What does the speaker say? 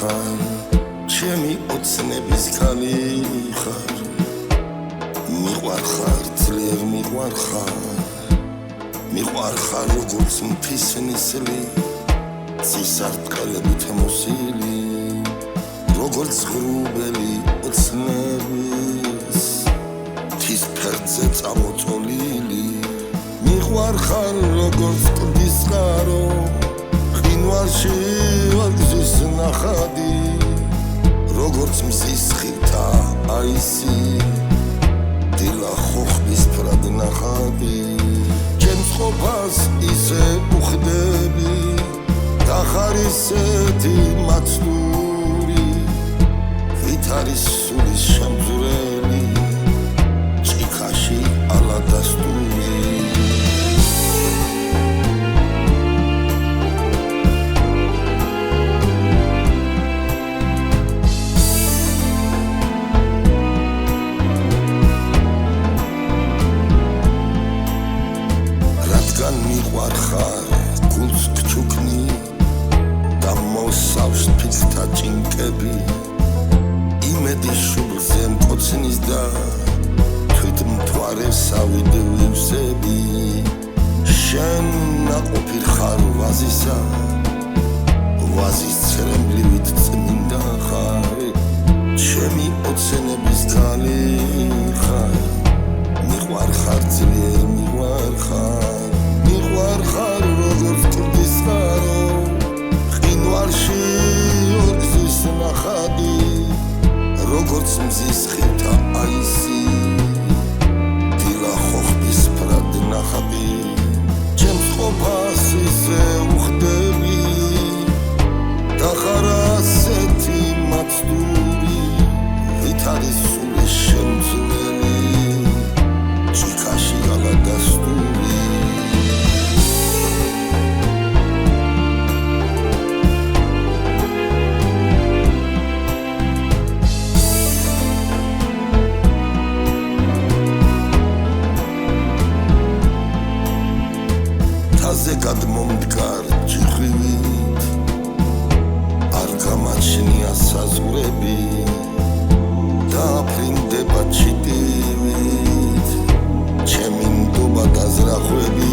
ხარ ჩემი ოცნების ქალი ხარ მიყვარხარ ძლიერ მიყვარხარ როგორც მთისნისლი ცისარტყელებით მოსილი როგორც ღრუბელი ოცნების მთის ფერდზე წამოწოლილი მიყვარხარ როგორც კლდის წყარო ყინვარში ვარგზის ნახადი როგორც მზის ხითა აისი დილა ხოხბის ფრად ნახადი ჩემს ყოფას ისე უხდები და ხარ ისეთი მაცდური ვით არის სულის შემძვრელი ჭიქაში ალადასტური მიყვარხარ გულს გჩუქნი და მოსავს ფიქრთა ჭინკები იმედი შუბლზე მკოცნის და თვით მთვარესავი დევსები შენ ნაყოფი ხარ ვაზისა ვაზის ცრემლივით წმინდა ხარ ჩემი ოცნების ქალი ხარ მიყვარხარ ძლიერ მიყვარხარ როგორც კლდის წყარო ყინვარში ვარგზის ნახადი როგორც მზის ხითა აისი დილა ხოხბის ფრად ნახადი ჩემს ყოფას ისე უხდები და ხარ ასეთი მაცდური ვით არის სულის შემძვრელი ჭიქაში ალადასტური თაზე გადმომდგარ ჯიხვივით არ გამაჩნია საზღვრები დააფრინდება ჩიტივით ჩემი ნდობა და ზრახვები